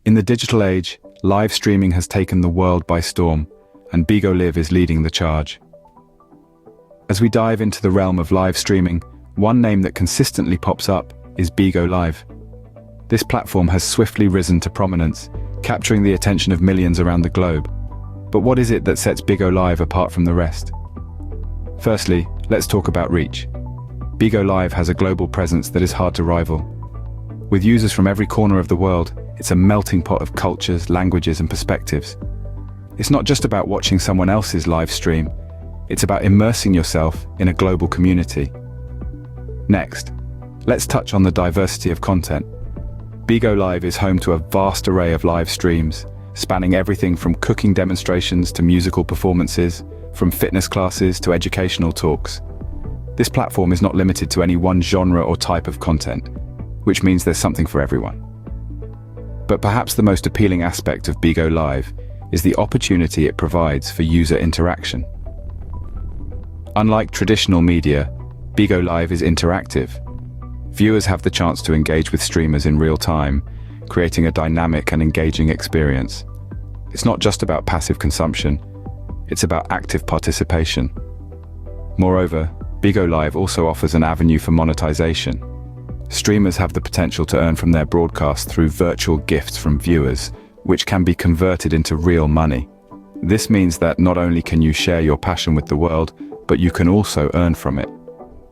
In the digital age, live streaming has taken the world by storm, and Bigo Live is leading the charge. As we dive into the realm of live streaming, one name that consistently pops up is Bigo Live. This platform has swiftly risen to prominence, capturing the attention of millions around the globe. But what is it that sets Bigo Live apart from the rest? Firstly, let's talk about reach. Bigo Live has a global presence that is hard to rival. With users from every corner of the world, it's a melting pot of cultures, languages, and perspectives. It's not just about watching someone else's live stream, it's about immersing yourself in a global community. Next, let's touch on the diversity of content. Bigo Live is home to a vast array of live streams, spanning everything from cooking demonstrations to musical performances, from fitness classes to educational talks. This platform is not limited to any one genre or type of content, which means there's something for everyone. But perhaps the most appealing aspect of Bigo Live is the opportunity it provides for user interaction. Unlike traditional media, Bigo Live is interactive. Viewers have the chance to engage with streamers in real time, creating a dynamic and engaging experience. It's not just about passive consumption, it's about active participation. Moreover, Bigo Live also offers an avenue for monetization. Streamers have the potential to earn from their broadcast through virtual gifts from viewers, which can be converted into real money. This means that not only can you share your passion with the world, but you can also earn from it.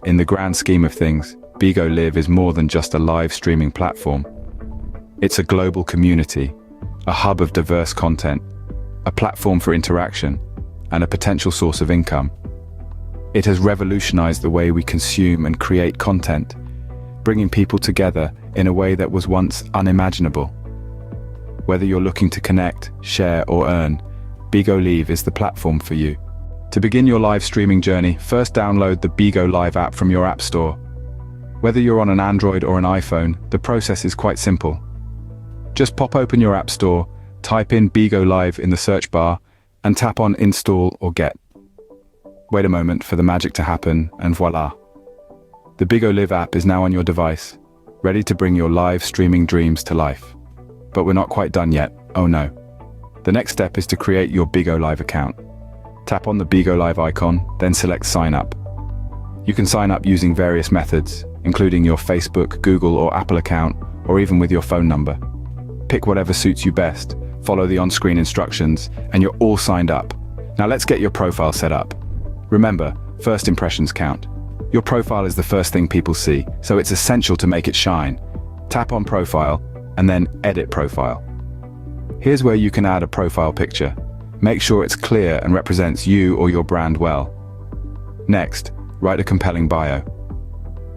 In the grand scheme of things, Bigo Live is more than just a live streaming platform. It's a global community, a hub of diverse content, a platform for interaction, and a potential source of income. It has revolutionized the way we consume and create content, bringing people together in a way that was once unimaginable. Whether you're looking to connect, share, or earn, Bigo Live is the platform for you. To begin your live streaming journey, first download the Bigo Live app from your app store. Whether you're on an Android or an iPhone, the process is quite simple. Just pop open your app store, type in Bigo Live in the search bar, and tap on Install or Get. Wait a moment for the magic to happen, and voila. The Bigo Live app is now on your device, ready to bring your live streaming dreams to life. But we're not quite done yet, oh no. The next step is to create your Bigo Live account. Tap on the Bigo Live icon, then select Sign Up. You can sign up using various methods, including your Facebook, Google, or Apple account, or even with your phone number. Pick whatever suits you best, follow the on-screen instructions, and you're all signed up. Now let's get your profile set up. Remember, first impressions count. Your profile is the first thing people see, so it's essential to make it shine. Tap on Profile, and then Edit Profile. Here's where you can add a profile picture. Make sure it's clear and represents you or your brand well. Next, write a compelling bio.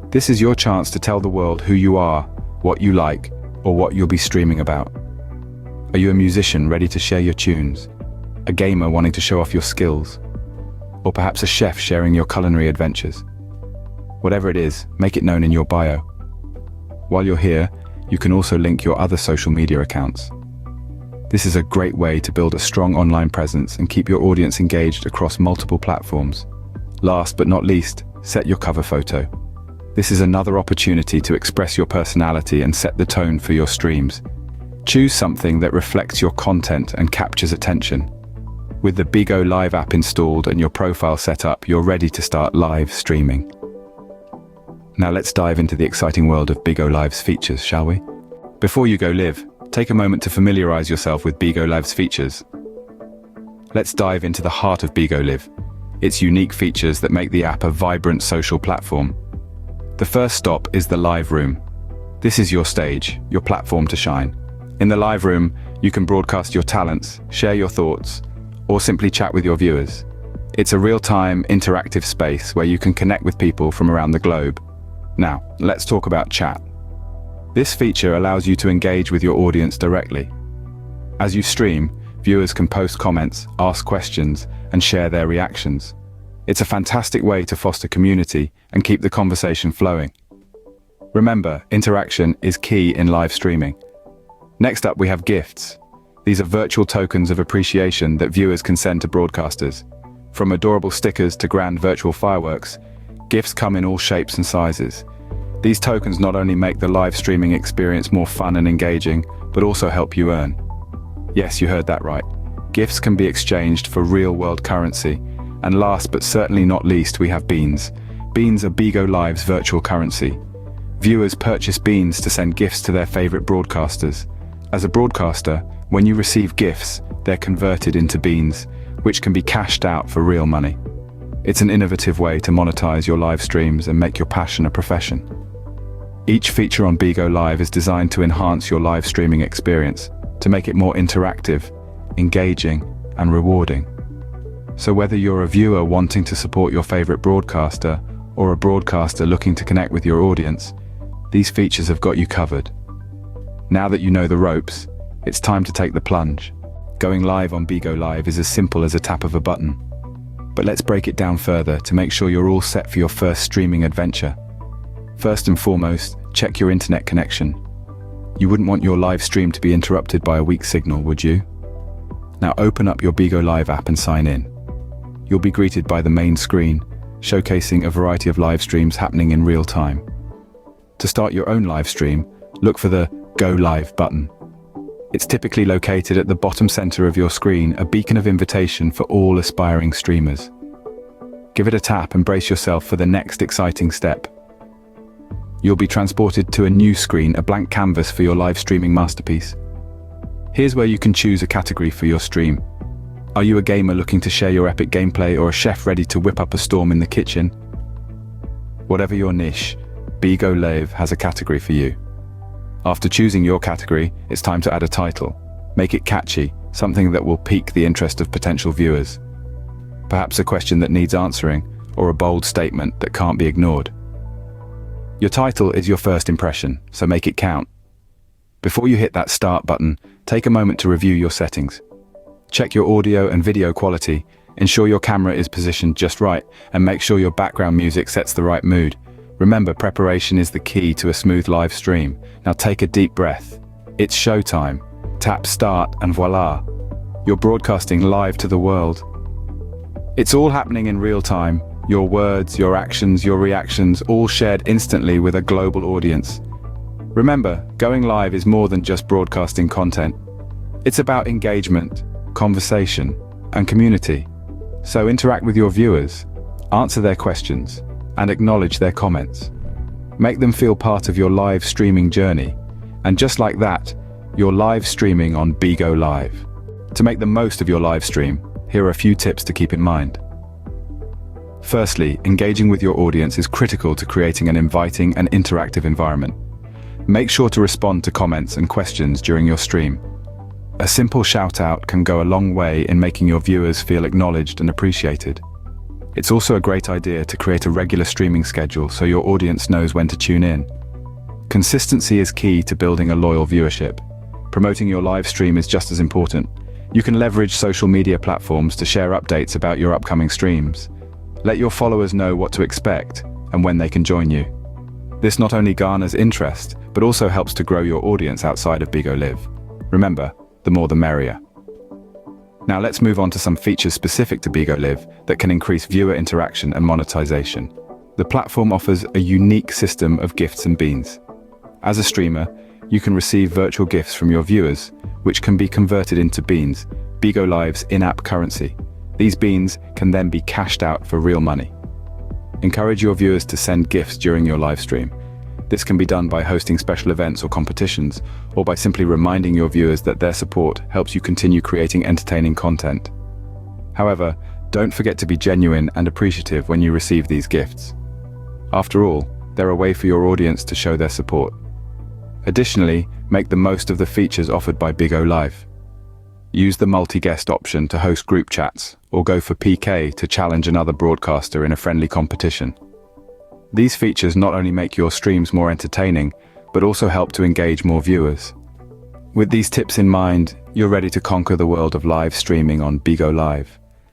This is your chance to tell the world who you are, what you like, or what you'll be streaming about. Are you a musician ready to share your tunes? A gamer wanting to show off your skills? Or perhaps a chef sharing your culinary adventures? Whatever it is, make it known in your bio. While you're here, you can also link your other social media accounts. This is a great way to build a strong online presence and keep your audience engaged across multiple platforms. Last but not least, set your cover photo. This is another opportunity to express your personality and set the tone for your streams. Choose something that reflects your content and captures attention. With the Bigo Live app installed and your profile set up, you're ready to start live streaming. Now let's dive into the exciting world of Bigo Live's features, shall we? Before you go live, take a moment to familiarize yourself with Bigo Live's features. Let's dive into the heart of Bigo Live, its unique features that make the app a vibrant social platform. The first stop is the live room. This is your stage, your platform to shine. In the live room, you can broadcast your talents, share your thoughts, or simply chat with your viewers. It's a real-time, interactive space where you can connect with people from around the globe. Now, let's talk about chat. This feature allows you to engage with your audience directly. As you stream, viewers can post comments, ask questions, and share their reactions. It's a fantastic way to foster community and keep the conversation flowing. Remember, interaction is key in live streaming. Next up, we have gifts. These are virtual tokens of appreciation that viewers can send to broadcasters. From adorable stickers to grand virtual fireworks, gifts come in all shapes and sizes. These tokens not only make the live streaming experience more fun and engaging, but also help you earn. Yes, you heard that right. Gifts can be exchanged for real-world currency. And last but certainly not least, we have beans. Beans are Bigo Live's virtual currency. Viewers purchase beans to send gifts to their favorite broadcasters. As a broadcaster, when you receive gifts, they're converted into beans, which can be cashed out for real money. It's an innovative way to monetize your live streams and make your passion a profession. Each feature on Bigo Live is designed to enhance your live streaming experience, to make it more interactive, engaging, and rewarding. So whether you're a viewer wanting to support your favorite broadcaster or a broadcaster looking to connect with your audience, these features have got you covered. Now that you know the ropes, it's time to take the plunge. Going live on Bigo Live is as simple as a tap of a button. But let's break it down further to make sure you're all set for your first streaming adventure. First and foremost, check your internet connection. You wouldn't want your live stream to be interrupted by a weak signal, would you? Now open up your Bigo Live app and sign in. You'll be greeted by the main screen, showcasing a variety of live streams happening in real time. To start your own live stream, look for the Go Live button. It's typically located at the bottom center of your screen, a beacon of invitation for all aspiring streamers. Give it a tap and brace yourself for the next exciting step. You'll be transported to a new screen, a blank canvas for your live streaming masterpiece. Here's where you can choose a category for your stream. Are you a gamer looking to share your epic gameplay, or a chef ready to whip up a storm in the kitchen? Whatever your niche, Bigo Live has a category for you. After choosing your category, it's time to add a title. Make it catchy, something that will pique the interest of potential viewers. Perhaps a question that needs answering, or a bold statement that can't be ignored. Your title is your first impression, so make it count. Before you hit that start button, take a moment to review your settings. Check your audio and video quality, ensure your camera is positioned just right, and make sure your background music sets the right mood. Remember, preparation is the key to a smooth live stream. Now take a deep breath. It's showtime. Tap start and voila. You're broadcasting live to the world. It's all happening in real time. Your words, your actions, your reactions, all shared instantly with a global audience. Remember, going live is more than just broadcasting content. It's about engagement, conversation, and community. So interact with your viewers, answer their questions, and acknowledge their comments. Make them feel part of your live streaming journey. And just like that, you're live streaming on Bigo Live. To make the most of your live stream, here are a few tips to keep in mind. Firstly, engaging with your audience is critical to creating an inviting and interactive environment. Make sure to respond to comments and questions during your stream. A simple shout-out can go a long way in making your viewers feel acknowledged and appreciated. It's also a great idea to create a regular streaming schedule so your audience knows when to tune in. Consistency is key to building a loyal viewership. Promoting your live stream is just as important. You can leverage social media platforms to share updates about your upcoming streams. Let your followers know what to expect and when they can join you. This not only garners interest, but also helps to grow your audience outside of Bigo Live. Remember, the more the merrier. Now let's move on to some features specific to Bigo Live that can increase viewer interaction and monetization. The platform offers a unique system of gifts and beans. As a streamer, you can receive virtual gifts from your viewers, which can be converted into beans, Bigo Live's in-app currency. These beans can then be cashed out for real money. Encourage your viewers to send gifts during your live stream. This can be done by hosting special events or competitions, or by simply reminding your viewers that their support helps you continue creating entertaining content. However, don't forget to be genuine and appreciative when you receive these gifts. After all, they're a way for your audience to show their support. Additionally, make the most of the features offered by Bigo Live. Use the multi-guest option to host group chats, or go for PK to challenge another broadcaster in a friendly competition. These features not only make your streams more entertaining, but also help to engage more viewers. With these tips in mind, you're ready to conquer the world of live streaming on Bigo Live.